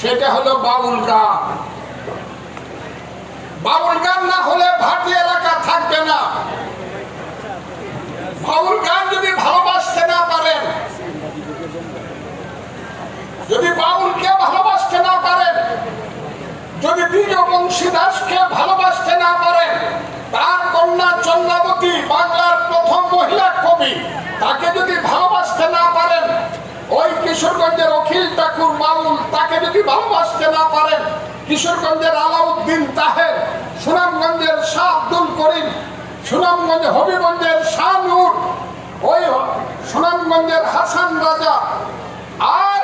সেটা হলো বাউল গান। বাউল গান না হলে ভাটি এলাকা থাকবে না। বাউল গান যদি ভালোবাসতে না পারেন, যদি বাউলকে ভালোবাসতে না পারেন, যদি বীরবংশী দাসকে ভালোবাসতে না পারেন, তার কন্যা চন্দ্রাবতী বাংলার প্রথম মহিলা কবি, তাকে যদি ভালোবাসতে না পারেন, ওই কিশোরগঞ্জের অখিল ঠাকুর বাউল, তাকে যদি ভালোবাসতে না পারেন, কিশোরগঞ্জের আলাউদ্দিন তাহের, সুনামগঞ্জের শাহ আব্দুল করিম, সুনামগঞ্জ হবিগঞ্জের শাহ নূর, ওই সুনামগঞ্জের হাসান রাজা, আর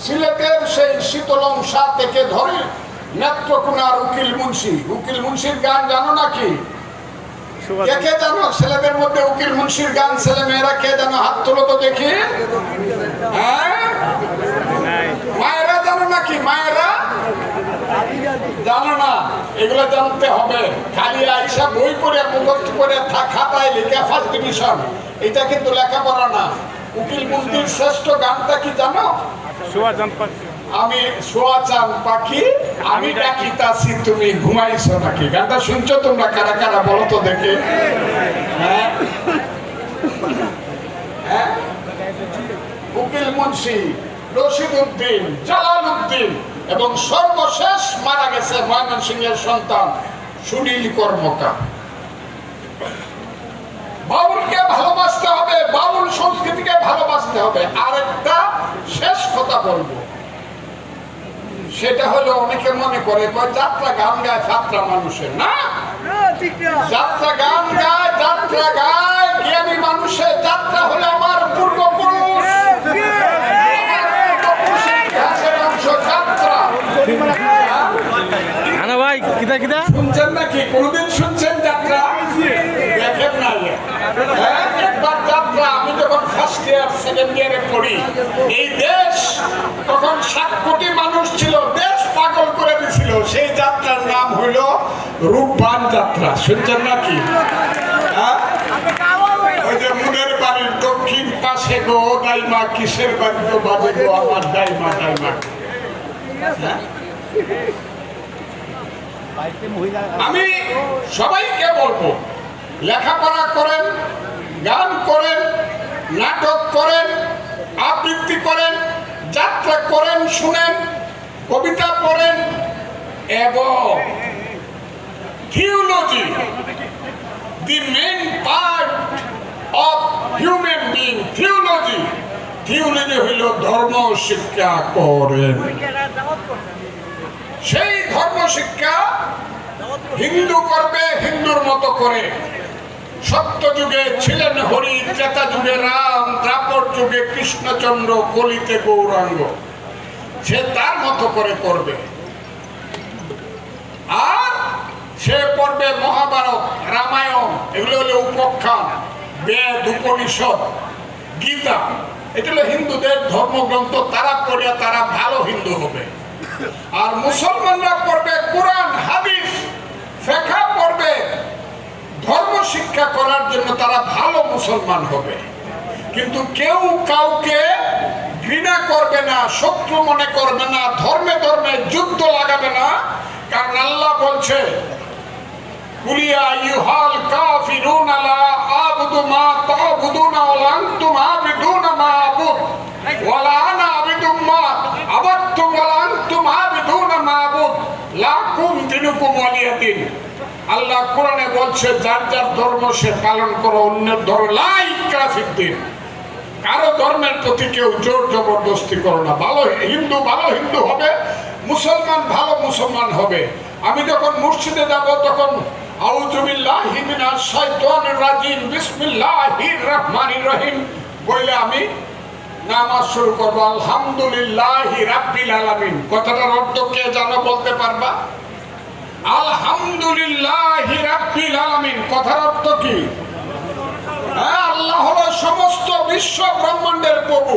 সিলেটের সেই শীতলং শাহ থেকে ধরে নেত্রকোনার উকিল মুন্সি। উকিল মুন্সির গান জানো নাকি? কে কে জানো? ছেলেদের মধ্যে উকিল মুন্সির গান ছেলে মেয়েরা কে জানো? হাত তোলো তো দেখি। হ্যাঁ, মায়েরা জানো নাকি? মায়েরা জানো না? এগুলো জানতে হবে। খালি আইসা বই পড়ে মুখস্থ করে খাতায় লিখে ফার্স্ট ডিভিশন, এটা কিন্তু লেখাপড়া না। উকিল মুন্সির শ্রেষ্ঠ গানটা কি জানো? আমি সোয়া চাঁদ পাখি, আমি ডাকিতাছি তুমি ঘুমাইছো নাকি। গানটা শুনছো তোমরা কারা কারা বলো তো দেখে। হ্যাঁ হ্যাঁ, উকিল মুন্সি, রশিদ উদ্দিন, জালাল উদ্দিন, এবং সর্বশেষ মারা গেছে ময়মনসিংহের সন্তান সুনীল কর্মকার। বাউলকে ভালোবাসতে হবে, বাউল সংস্কৃতিকে ভালোবাসতে হবে। আরেকটা শেষ কথা বলবো, সেটা হলো অনেকে মনে করে যাত্রা গান গায় যাত্রা মানুষের না। যাত্রা গান গায়, যাত্রা গায় জ্ঞানী মানুষের। যাত্রা হলো আমার পূর্বপুরুষ, যাত্রা। শুনছেন নাকি? কোনদিন শুনছেন যাত্রা? দেখেন না? একবার যাত্রা, আমি যখন ফার্স্ট ইয়ার সেকেন্ড ইয়ারে পড়ি, এই দেশ তখন 7 কোটি মানুষ ছিল, দেশ পাগল করে দিছিল। সেই যাত্রার নাম হইল রূপবান যাত্রা। শুনছেন নাকি? ওই যে মুনের বাড়ির দক্ষিণ পাশে গো দাইমা, কিসের বাড়ি তো বাজে গো আমার দাইমা দাইমা। আমি সবাইকে বলবো, লেখাপড়া করেন, গান করেন, নাটক করেন, আবৃত্তি করেন, যাত্রা করেন, শুনেন, কবিতা পড়েন, এবং theology, the main part of human being. Theology, theology হইল ধর্ম শিক্ষা করেন। সেই ধর্ম শিক্ষা হিন্দু করবে হিন্দুর মতো করে। সত্য যুগে ছিলেন হরি, ত্রেতা যুগে রাম, দ্বাপর যুগে কৃষ্ণচন্দ্র, কলিতে গৌরাঙ্গ। সে তার মতো করে করবে। আর সে পড়বে মহাভারত, রামায়ণ, এগুলো হলো উপাখ্যান, বেদ, উপনিষদ, গীতা। এটা হলো হিন্দুদের ধর্মগ্রন্থ। তারা পড়ে তারা ভালো হিন্দু হবে। আর মুসলমানরা পড়বে কোরআন, হাদিস, ফিকহ পড়বে। ধর্ম শিক্ষা করার জন্য তারা ভালো মুসলমান হবে। কিন্তু কেউ কাউকে ঘৃণা করবে না, শত্রু মনে করবে না, ধর্মে ধর্মে যুদ্ধ লাগাবে না। কারণ আল্লাহ বলছে, কুলিয়া আইয়ুহাল কাফিরুনা লা আ'বুদু মা তা'বুদুনা ওয়া লা আনতুম আ'বিদুনা মা আ'বুদ ওয়া লা আনা আ'বিদু মা আ'বাদতুম ওয়া লা আনতুম আ'বিদুনা মা আ'বুদ লাকুম দিনুকুম ওয়ালিয়া দিন। আল্লাহ কোরআনে বলছে, যার যার ধর্ম সে পালন করো, অন্যের ধর্ম লা ইকরাহা ফিদ্দিন। কারো ধর্মের প্রতি কেউ জোর জবরদস্তি করো না। ভালো হিন্দু ভালো হিন্দু হবে, মুসলমান ভালো মুসলমান হবে। আমি যখন মসজিদে যাব তখন আউযু বিল্লাহি মিনাশ শাইতানির রাজিম, বিসমিল্লাহির রহমানির রহিম বলে আমি নামাজ শুরু করব। আলহামদুলিল্লাহি রাব্বিল আলামিন। কথাটার অর্থ কে জানো? বলতে পারবা? আলহামদুলিল্লাহি রাব্বিল আলামিন কথার অর্থ কি? আল্লাহ হলো সমস্ত বিশ্ব ব্রহ্মাণ্ডের প্রভু।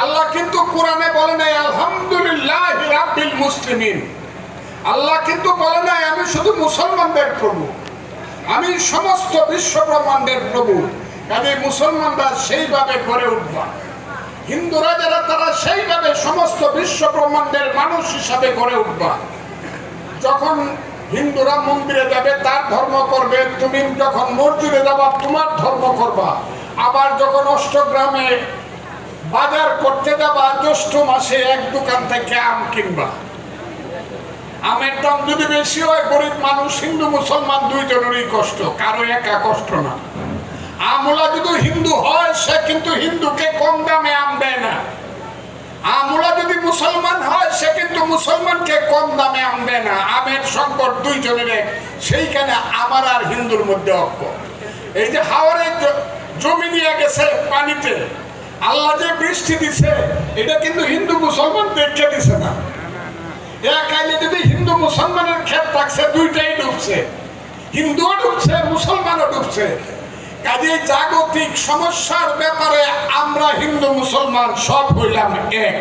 আল্লাহ কিন্তু কোরআনে বলে নাই আলহামদুলিল্লাহি রাব্বিল মুসলিমিন। আল্লাহ কিন্তু বলে নাই আমি শুধু মুসলমানদের প্রভু, আমি সমস্ত বিশ্ব ব্রহ্মাণ্ডের প্রভু। কাজে মুসলমানরা সেইভাবে গড়ে উঠবা। হিন্দুরা যারা তারা সেইভাবে সমস্ত বিশ্ব ব্রহ্মাণ্ডের মানুষ হিসাবে গড়ে উঠবা। যখন হিন্দুরা মন্দিরে যাবে তার ধর্ম করবে, তুমি যখন মসজিদে যাবা তোমার ধর্ম করবা। আবার যখন অষ্টগ্রামে বাজার করতে যাবা, জ্যৈষ্ঠ মাসে এক দোকান থেকে আম কিনবা। আমের দাম যদি বেশি হয়, গরিব মানুষ হিন্দু মুসলমান দুইজনেরই কষ্ট, কারো একা কষ্ট না। আমলা যদি হিন্দু হয় সে কিন্তু হিন্দুকে কম দামে আম দেয় না। আমলা যদি মুসলমান হয় সে কিন্তু মুসলমানকে কম দামে আম দেয় না। আমের সংকট দুইজনের এক, সেইখানে আমার আর হিন্দুর মধ্যে ঐক্য। এই যে হাওরে জমি নিয়ে গেছে পানিতে, আল্লাহ যে বৃষ্টি দিছে এটা কিন্তু হিন্দু মুসলমান দেখে দিছে না। একাইলে যদি হিন্দু মুসলমানের ক্ষেত থাকছে, দুইটাই ডুবছে, হিন্দুও ডুবছে মুসলমানও ডুবছে। কাজে জাগতিক সমস্যার ব্যাপারে আমরা হিন্দু মুসলমান সব হইলাম এক।